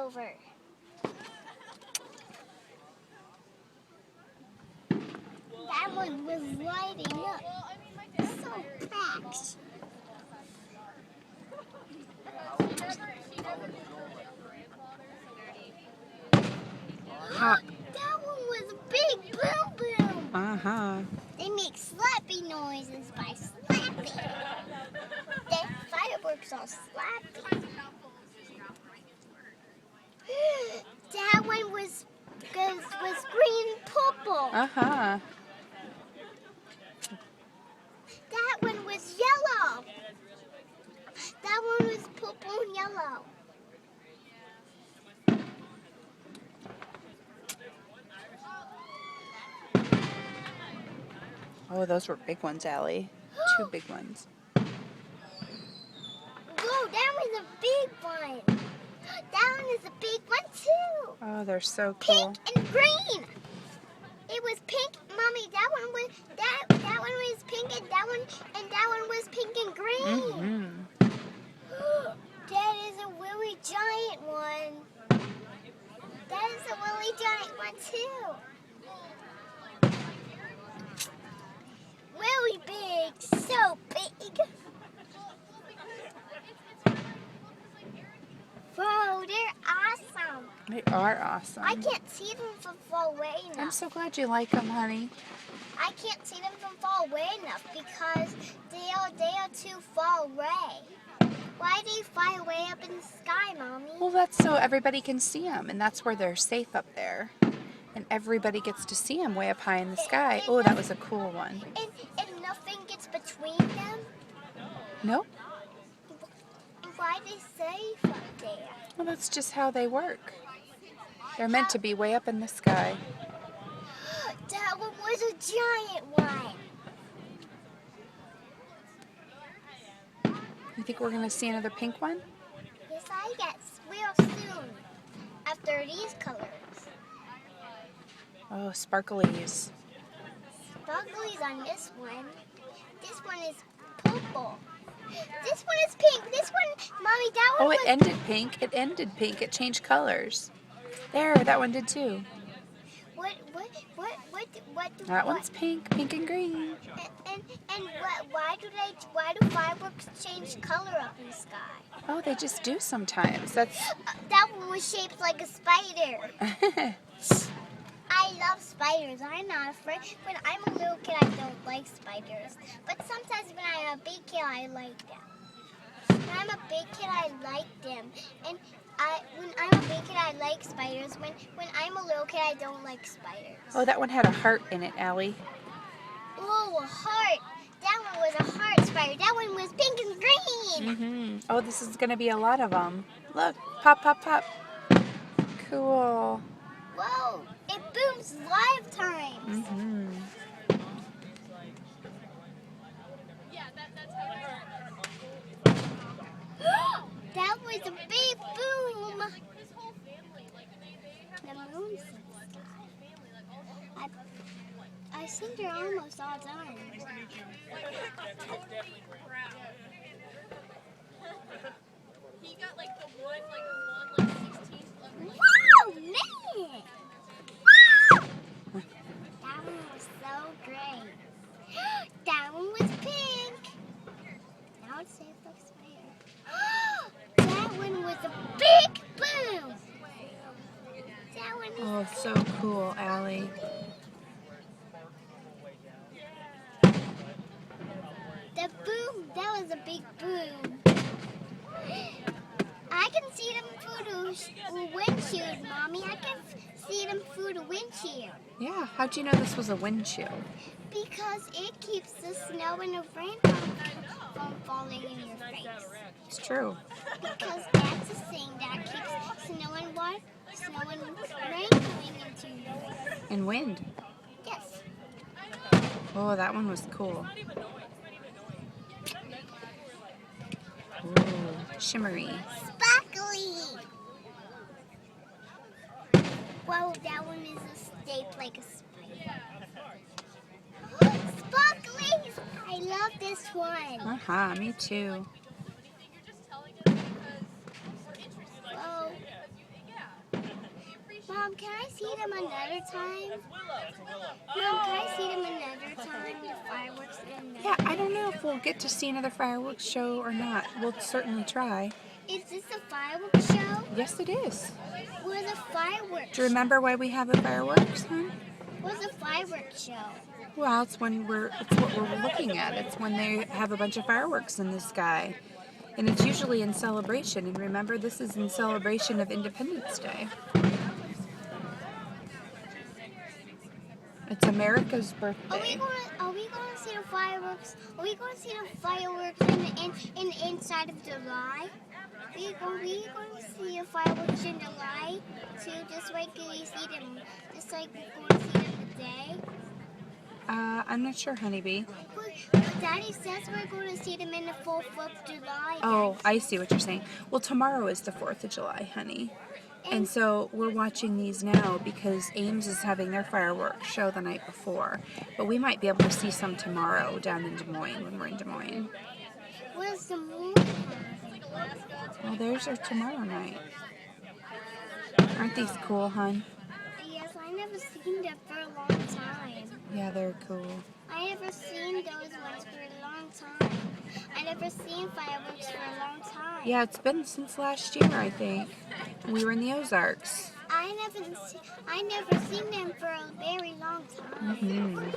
over. That one was lighting up. So packed. Hot. That one was a big boom boom. Uh-huh. They make slappy noises by slapping. The fireworks are slappy. That one was green and purple. Uh-huh. That one was yellow. That one was purple and yellow. Oh, those were big ones, Aly. 2 big ones. Whoa, that was a big one. That one is a big one too. Oh, they're so cool. Pink and green. It was pink, Mommy. That one was pink, and that one was pink and green. Mm-hmm. That is a really giant one. That is a really giant one too. Really big, so big. Whoa, they're awesome. They are awesome. I can't see them from far away enough. I'm so glad you like them, honey. I can't see them from far away enough because they are too far away. Why do they fly way up in the sky, Mommy? Well, that's so everybody can see them, and that's where they're safe up there. And everybody gets to see them way up high in the sky. Oh, that was a cool one. And nothing gets between them? Nope. Why are they safe up there? Well, that's just how they work. They're meant to be way up in the sky. That one was a giant one. You think we're going to see another pink one? Yes, I guess. Real soon. After these colors. Oh, sparklies. Sparklies on this one. This one is purple. This one is pink. This one, Mommy, that one Oh, it was... ended pink. It ended pink. It changed colors. There, that one did too. What? That one's pink and green. And why do fireworks change color up in the sky? Oh, they just do sometimes. That's. That one was shaped like a spider. I love spiders. I'm not afraid. When I'm a little kid, I don't like spiders. But sometimes when I'm a big kid, I like them. When I'm a big kid, I like them. And when I'm a big kid, I like spiders. When I'm a little kid, I don't like spiders. Oh, that one had a heart in it, Aly. Oh, a heart. That one was a heart spider. That one was pink and green. Mm-hmm. Oh, this is going to be a lot of them. Look, pop, pop, pop. Cool. Whoa, it booms lifetimes. Mm-hmm. That was a big boom. The moon's in the sky. I think they're almost all done. He got like the one 16th. Wow, man! Wow! That one was so great. That one was pink. Now it's safe like spider. That one was a big boom. That one is Oh, so cool, Aly. the boom. That was a big boom. I can see them through the windshield, Mommy. I can see them through the windshield. Yeah, how'd you know this was a windshield? Because it keeps the snow and the rain from falling in your face. It's true. Because that's the thing that keeps snow and rain coming into your face. And wind. Yes. Oh, that one was cool. Ooh, shimmery. Sparkly. Whoa, that one is shaped like a spider. Sparklies! I love this one. Uh-huh, me too. Whoa. Mom, can I see them another time? Mom, can I see them another time? The fireworks and Yeah, I don't know if we'll get to see another fireworks show or not. We'll certainly try. Is this a fireworks show? Yes, it is. Where's a fireworks Do you remember why we have a fireworks, hon? show? Where's a fireworks show? Well, it's what we're looking at. It's when they have a bunch of fireworks in the sky. And it's usually in celebration. And remember, this is in celebration of Independence Day. It's America's birthday. Are we going to see the fireworks? Are we going to see the fireworks in the inside of July? Are we going to see the fireworks in July too? Just like we see them, just like we're going to see them today. I'm not sure, honeybee. But Daddy says we're going to see them in the 4th of July. Oh, I see what you're saying. Well, tomorrow is the 4th of July, honey. And so we're watching these now because Ames is having their fireworks show the night before. But we might be able to see some tomorrow down in Des Moines when we're in Des Moines. Where's the moon? Well, there's our tomorrow night. Aren't these cool, hon? Yes, I never seen them for a long time. Yeah, they're cool. I never seen those ones for a long time. I never seen fireworks for a long time. Yeah, it's been since last year, I think. We were in the Ozarks. I never seen them for a very long time. Mm-hmm.